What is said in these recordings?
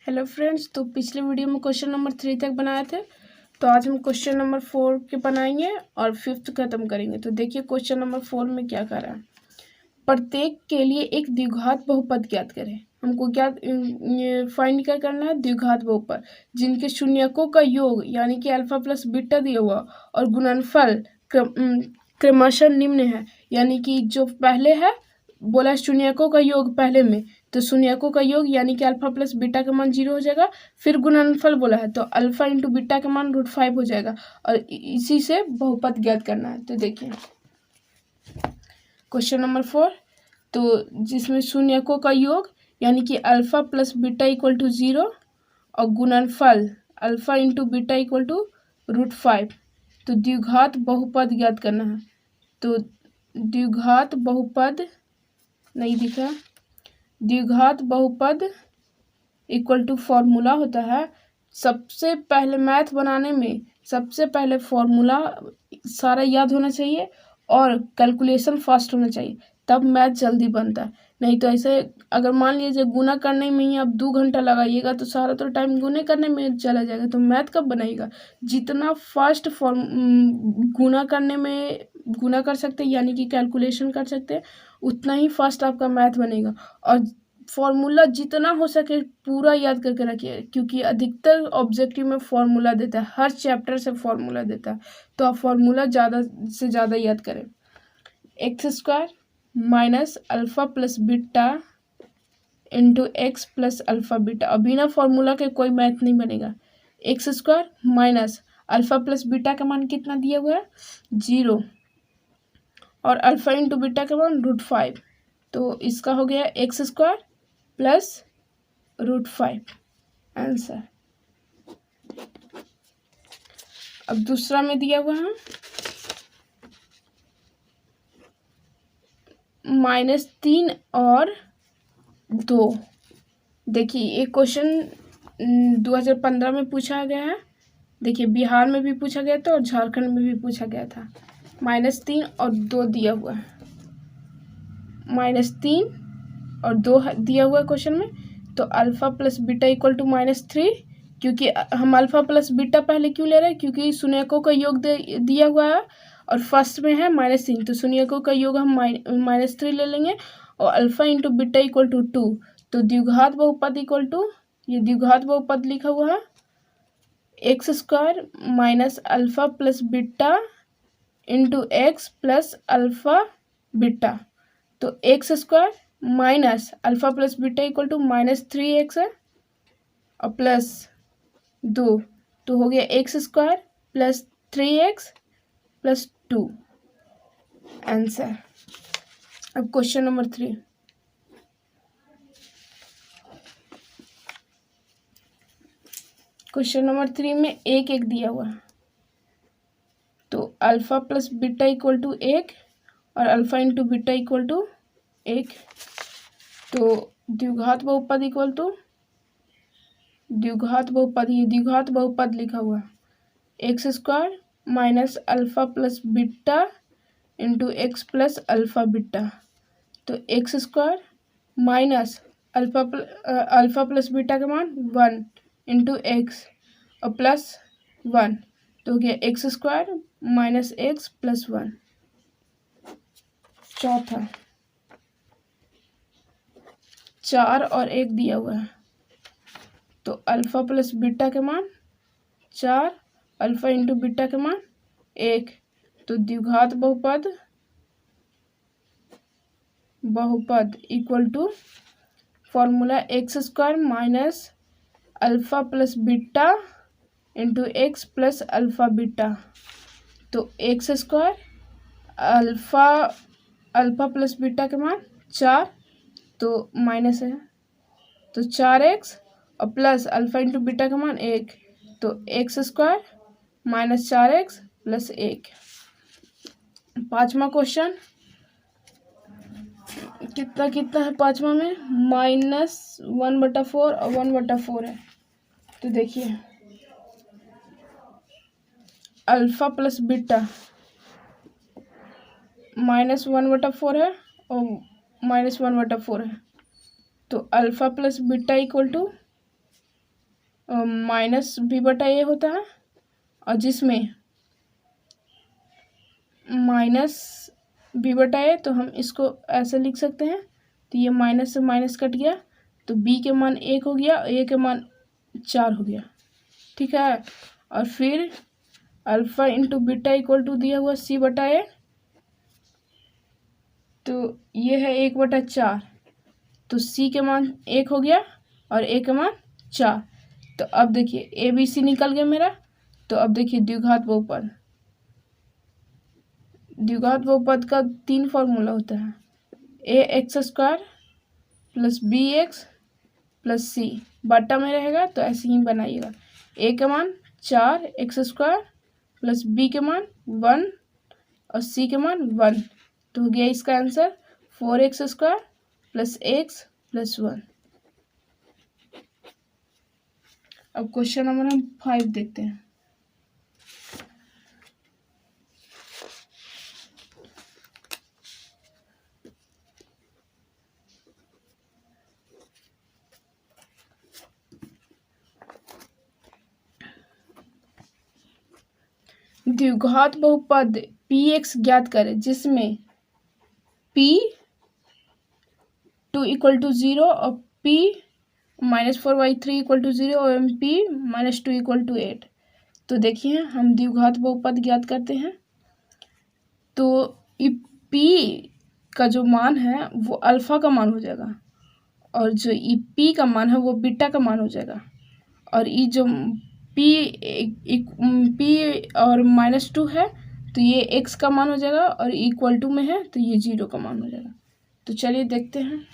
Hello friends, तो पिछले video में क्वेश्चन नंबर 3 तक बनाए थे। तो आज हम क्वेश्चन नंबर 4 के बनाएंगे और 5th खत्म करेंगे। तो देखिए क्वेश्चन नंबर 4 में क्या कर रहा है। प्रत्येक के लिए एक द्विघात बहुपद ज्ञात करें। हमको क्या फाइंड क्या करना है, द्विघात बहुपद जिनके शून्यकों का योग यानी कि अल्फा प्लस बीटा दिया हुआ और गुणनफल क्रमशः निम्न है। यानी कि जो पहले है बोला शून्यकों का योग पहले में, तो शून्यकों का योग यानी कि अल्फा प्लस बीटा का मान 0 हो जाएगा। फिर गुणनफल बोला है तो अल्फा इंटू बीटा का मान √5 हो जाएगा और इसी से बहुपद ज्ञात करना है। तो देखिए क्वेश्चन नंबर 4, तो जिसमें शून्यकों का योग यानी कि alpha plus beta equal to 0 और गुणनफल alpha into beta equal to √5, तो द्विघात बहुपद ज्ञात करना है। तो द्विघात बहुपद नहीं दिखा, द्विघात बहुपद इक्वल टू फॉर्मूला होता है। सबसे पहले मैथ बनाने में सबसे पहले फॉर्मूला सारा याद होना चाहिए और कैलकुलेशन फास्ट होना चाहिए, तब मैथ जल्दी बनता है। नहीं तो ऐसे अगर मान लीजिए गुना करने में ही आप 2 घंटा लगाइएगा तो सारा तो टाइम गुने करने में चला जाएगा, तो मैथ कब बनेगा। जितना फास्ट गुना करने में गुना कर सकते हैं यानी कि कैलकुलेशन कर सकते हैं, उतना ही फास्ट आपका मैथ बनेगा। और फॉर्मूला जितना हो सके पूरा याद करके रखिए, क्योंकि अधिकतर ऑब्जेक्टिव में फॉर्मूला देता है, हर चैप्टर से फॉर्मूला देता है। तो आप फॉर्मूला ज़्यादा से ज़्यादा याद करें। x² minus alpha plus beta into x plus alpha beta. और बिना फॉर्मूला के कोई मैथ नहीं बनेगा। x² minus alpha plus beta का मान कितना दिया हुआ है 0 और अल्फ़ा इंटू बीटा का मान √5, तो इसका हो गया x² प्लस √5 आंसर। अब दूसरा में दिया हुआ है -3 और 2। देखिए ये क्वेश्चन 2015 में पूछा गया है। देखिए बिहार में भी पूछा गया था और झारखंड में भी पूछा गया था। -3 और 2 दिया हुआ है, -3 और 2 दिया हुआ है क्वेश्चन में। तो alpha plus beta equal to -3, क्योंकि हम अल्फ़ा प्लस बीटा पहले क्यों ले रहे हैं, क्योंकि शून्यकों का योग दिया हुआ है और फर्स्ट में है -3, तो शून्यकों का योग हम -3 ले लेंगे और alpha into beta equal to 2। तो द्विघात बहुपद इक्वल टू, ये द्विघात बहुपद लिखा हुआ है x² minus alpha plus beta into x plus alpha beta. तो x² minus alpha plus beta equal to -3x है और प्लस 2, तो हो गया x² plus 3x plus 2 answer. अब क्वेश्चन नंबर 3, क्वेश्चन नंबर 3 में 1 दिया हुआ है। तो alpha plus beta equal to 1 और alpha into beta equal to 1, तो द्विघात बहुपद इक्वल टू द्विघात बहुपद, ये द्विघात बहुपद लिखा हुआ है x² minus alpha plus beta into x plus alpha beta. तो x² minus alpha plus beta का मान 1 इंटू एक्स और प्लस 1, तो हो गया x² माइनस एक्स प्लस 1। चौथा 4 और 1 दिया हुआ है। तो अल्फ़ा प्लस बीटा का मान 4, अल्फ़ा इंटू बीटा का मान 1, तो द्विघात बहुपद equal to formula x² minus alpha plus beta into x plus alpha beta. तो x² अल्फ़ा प्लस बीटा का मान 4, तो माइनस है, तो 4x और प्लस अल्फ़ा इंटू बीटा का मान 1, तो x² माइनस 4x प्लस 1। पाँचवा क्वेश्चन कितना है पाँचवा में, -1/4 और 1/4 है। तो देखिए अल्फ़ा प्लस बीटा -1/4 है और -1/4 है, तो alpha plus beta equal to minus b बटा ए होता है, और जिसमें माइनस बी बटा ए, तो हम इसको ऐसे लिख सकते हैं। तो ये माइनस से माइनस कट गया, तो बी के मान 1 हो गया, ए के मान 4 हो गया, ठीक है। और फिर alpha into beta equal to दिया हुआ सी बटा ए, तो ये है 1/4, तो सी के मान 1 हो गया और ए के मान 4। तो अब देखिए ए बी सी निकल गया मेरा। तो अब देखिए द्विघात बहुपद, द्विघात बहुपद का 3 फॉर्मूला होता है, A x square plus B X plus C, बटा में रहेगा तो ऐसे ही बनाइएगा। ए के मान 4 एक्स स्क्वायर प्लस बी के मान 1 और सी के मान 1, तो हो गया इसका answer 4x square plus x plus 1। अब क्वेश्चन नंबर हम 5 देखते हैं। द्विघात बहुपद px ज्ञात करें जिसमें p2 इक्वल टू 0 और p -4y3 इक्वल टू 0 और p -2 इक्वल टू 8। तो देखिए हम द्विघात बहुपद ज्ञात करते हैं, तो p का जो मान है वो अल्फा का मान हो जाएगा, और जो p का मान है वो बीटा का मान हो जाएगा, और ये जो p और -2 है तो ये x का मान हो जाएगा, और इक्वल टू में है तो ये 0 का मान हो जाएगा। तो चलिए देखते हैं।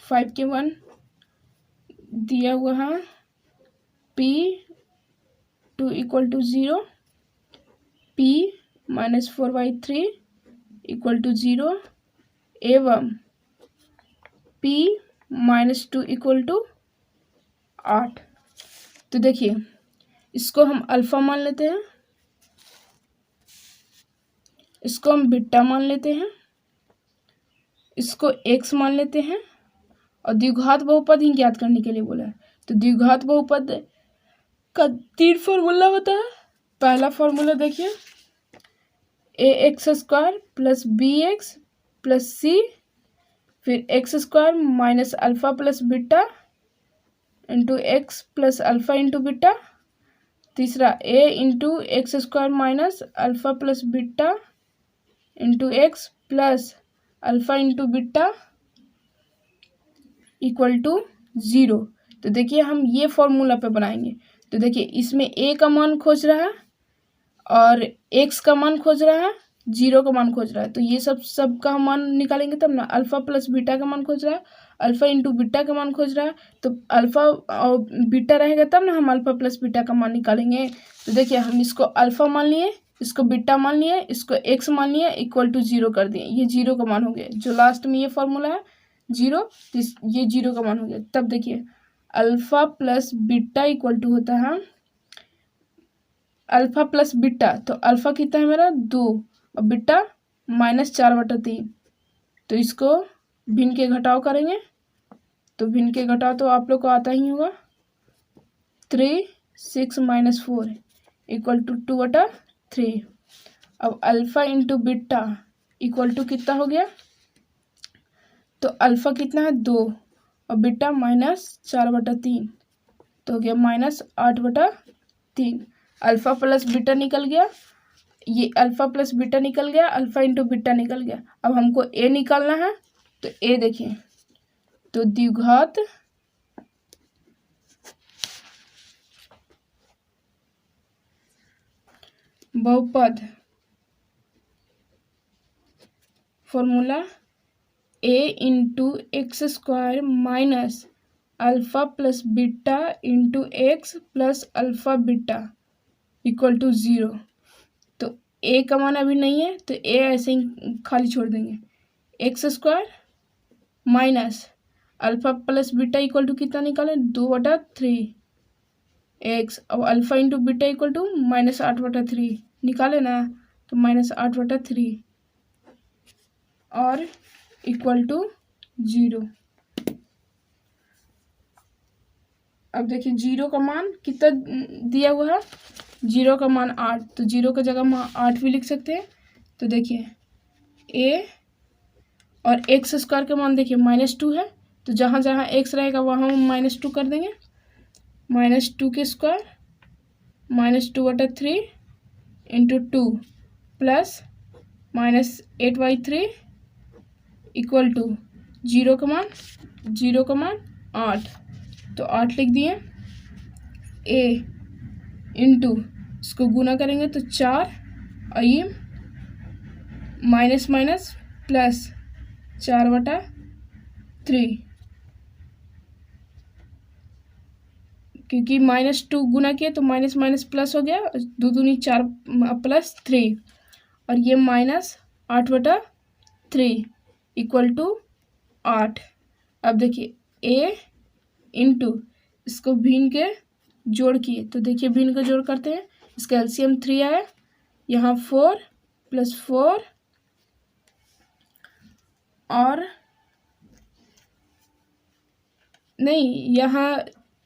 5 के 1 दिया हुआ है, p2 equal to 0, p -4y3 equal to 0 एवं p -2 इक्वल टू 8। तो देखिए इसको हम अल्फा मान लेते हैं, इसको हम बीटा मान लेते हैं, इसको एक्स मान लेते हैं, और द्विघात बहुपद ही ज्ञात करने के लिए बोला है। तो द्विघात बहुपद का 3 फॉर्मूला होता है। पहला फॉर्मूला देखिए, A x square plus B X plus C, फिर X square minus alpha plus beta into x plus alpha into beta. तीसरा A into x square minus alpha plus beta into x plus alpha into beta equal to 0। तो देखिए हम ये formula पे बनाएंगे। तो देखिए इसमें ए का मान खोज रहा है और एक्स का मान खोज रहा है, 0 का मान खोज रहा है। तो ये सब का हम मान निकालेंगे तब ना। अल्फा प्लस बीटा का मान खोज रहा है, अल्फा इंटू बीटा का मान खोज रहा है, तो अल्फा और बीटा रहेगा तब ना हम अल्फा प्लस बीटा का मान निकालेंगे। तो देखिए हम इसको अल्फा मान लिए, इसको बीटा मान लिए, इसको एक्स मान लिए, इक्वल टू 0 कर दिए, ये 0 का मान हो गया। जो लास्ट में ये फॉर्मूला है 0, ये 0 का मान हो गया। तब देखिए alpha plus beta equal to होता है अल्फा प्लस बीटा, तो अल्फा कितना है मेरा 2 और बीटा -4/3। तो इसको भिन्न के घटाव करेंगे, तो भिन्न के घटाव तो आप लोग को आता ही होगा। 3 6 -4 इक्वल टू 2/3। अब alpha into beta equal to कितना हो गया, तो अल्फा कितना है 2 और बीटा -4/3, तो हो गया -8/3। अल्फा प्लस बीटा निकल गया, ये अल्फा प्लस बीटा निकल गया, अल्फा इंटू बीटा निकल गया। अब हमको ए निकालना है, तो ए देखिए, तो द्विघात बहुपद formula a into x square minus alpha plus beta into x plus alpha beta equal to 0। तो ए का मान अभी नहीं है तो ए ऐसे ही खाली छोड़ देंगे। X square minus alpha plus beta equal to कितना निकालें, 2/3 एक्स, और alpha into beta equal to -8/3 निकाले ना, तो -8/3 और इक्वल टू 0। अब देखिए जीरो का मान कितना दिया हुआ है, जीरो का मान 8, तो जीरो की जगह हम 8 भी लिख सकते हैं। तो देखिए ए और एक्स स्क्वायर का मान देखिए -2 है, तो जहाँ जहाँ एक्स रहेगा वहाँ हम -2 कर देंगे। -2 के square -2/3 into 2 plus -8/3 equal to zero का मान 8, तो 8 लिख दिए। ए इंटू इसको गुना करेंगे तो 4 और ये माइनस माइनस प्लस 4/3, क्योंकि -2 गुना किया तो माइनस माइनस प्लस हो गया, 2 दूनी 4 प्लस 3 और ये -8/3 इक्वल टू 8। अब देखिए ए इंटू इसको भिन्न के जोड़ किए, तो देखिए भिन्न का जोड़ करते हैं, इसका एलसीएम 3 आया, यहाँ 4 + 4 और नहीं यहाँ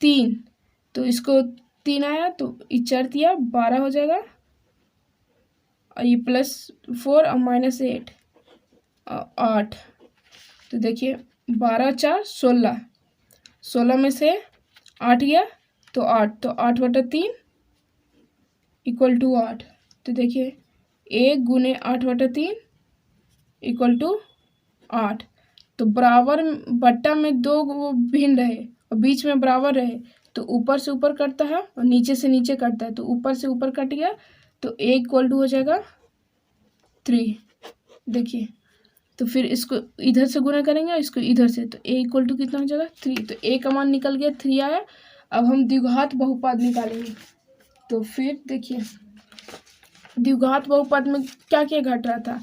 3, तो इसको 3 आया तो 4 दिया 12 हो जाएगा, और ये +4 और -8 8, तो देखिए 12 4 16, 16 में से 8 गया तो 8, तो 8/3 इक्वल टू 8। तो देखिए 1 गुने 8/3 इक्वल टू 8। तो बराबर बट्टा में 2 वो भिन्न रहे और बीच में बराबर रहे, तो ऊपर से ऊपर कटता है और नीचे से नीचे कटता है, तो ऊपर से ऊपर कट गया तो ए इक्वल टू हो जाएगा 3। देखिए तो फिर इसको इधर से गुना करेंगे और इसको इधर से, तो ए इक्वल टू कितना हो जाएगा 3, तो ए का मान निकल गया 3 आया। अब हम द्विघात बहुपद निकालेंगे, तो फिर देखिए द्विघात बहुपद में क्या क्या घट रहा था,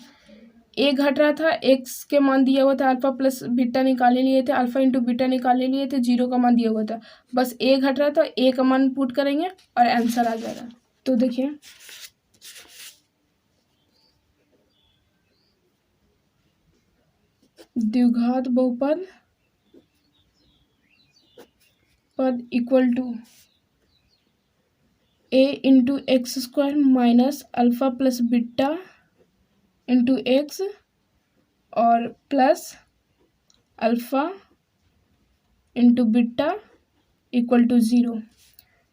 ए घट रहा था, एक्स के मान दिया हुआ था अल्फा प्लस बीटा निकाले लिए थे, अल्फा इंटू बीटा निकाले लिए थे, जीरो का मान दिया हुआ था, बस ए घट रहा था, ए का मान पुट करेंगे और आंसर आ जाएगा। तो देखिए द्विघात बहुपद equal to a into x square minus alpha plus beta into x और plus alpha into beta equal to 0।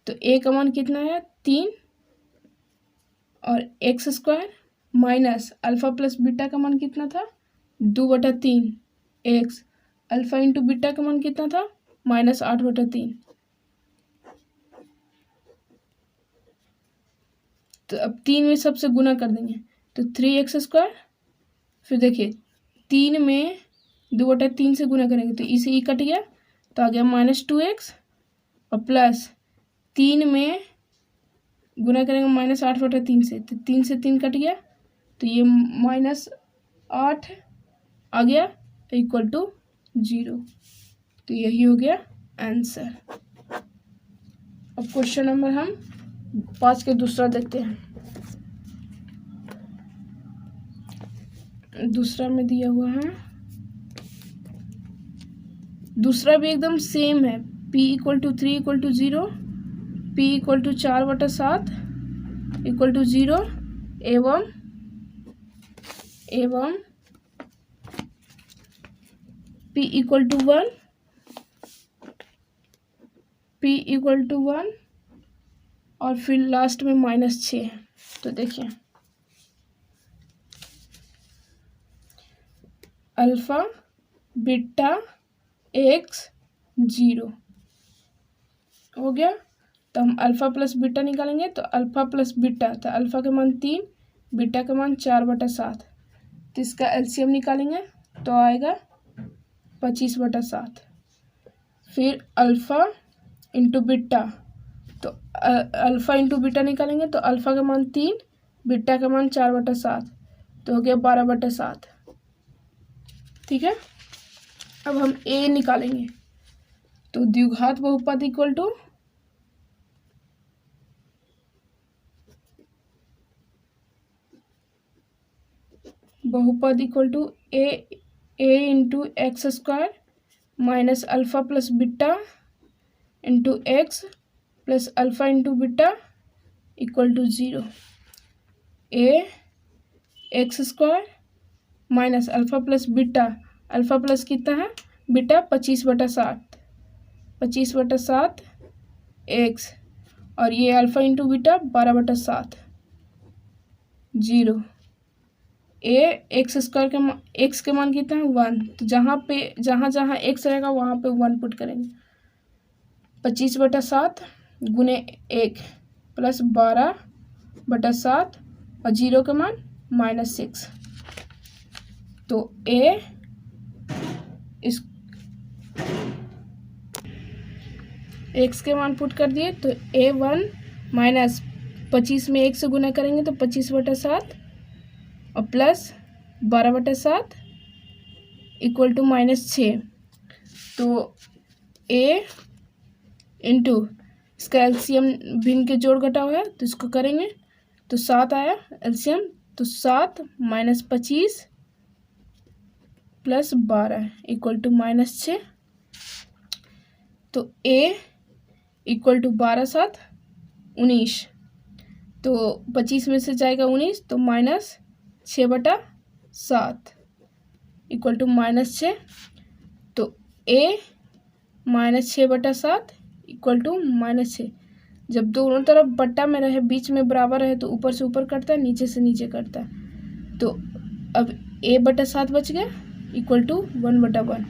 तो ए का मान कितना है 3 और x square minus alpha plus beta का मान कितना था 2/3 एक्स, अल्फा इंटू बीटा का मान कितना था -8/3। तो अब 3 में सबसे गुना कर देंगे, तो 3x स्क्वायर, फिर देखिए 3 में 2/3 से गुना करेंगे तो इसे ई कट गया, तो आ गया -2x और प्लस 3 में गुना करेंगे -8/3 से, तो 3 से 3 कट गया, तो ये -8 आ गया इक्वल टू 0। तो यही हो गया आंसर। अब क्वेश्चन नंबर हम 5 के दूसरा देखते हैं। दूसरा में दिया हुआ है, दूसरा भी एकदम सेम है, p equal to 3 equal to 0, p equal to 4/7 equal to 0 एवं p equal to 1, p equal to 1 और फिर लास्ट में -6 है। तो देखिए अल्फा बीटा एक्स 0 हो गया, तो हम अल्फा प्लस बीटा निकालेंगे, तो अल्फा प्लस बीटा, तो अल्फा का मान 3, बीटा का मान 4/7, तो इसका एलसीएम निकालेंगे तो आएगा 25/7। फिर अल्फा इंटू बीटा, तो अल्फा इंटू बीटा निकालेंगे तो अल्फा का मान 3, बीटा का मान 4/7, तो हो गया 12/7। ठीक है, अब हम ए निकालेंगे, तो द्विघात बहुपद equal to a into x square minus alpha plus beta into x plus alpha into beta equal to 0। A x square minus alpha plus beta, alpha plus कितना है बीटा 25/7, 25/7 एक्स, और ये alpha into beta 12/7 0। A x square के x के मान कितना है 1, तो जहाँ जहाँ एक्स रहेगा वहाँ पे 1 पुट करेंगे। 25/7 गुने 1 प्लस 12/7 और 0 का मान -6। तो ए इस एक्स के मान पुट कर दिए, तो A1 माइनस 25 में 1 से गुना करेंगे तो 25/7 और प्लस 12/7 इक्वल टू -6। तो A इंटू इसका एलसीएम भिन्न के जोड़ घटाव है तो इसको करेंगे तो 7 आया एलसीएम, तो 7 माइनस 25 प्लस 12 इक्वल टू -6। तो A इक्वल टू 12/7 19, तो 25 में से जाएगा 19 तो -6/7 इक्वल टू -6। तो A -6/7 इक्वल टू -6। जब दोनों तरफ बट्टा में रहे बीच में बराबर रहे तो ऊपर से ऊपर कटता है, नीचे से नीचे कटता है। तो अब A/7 बच गया इक्वल टू 1/1।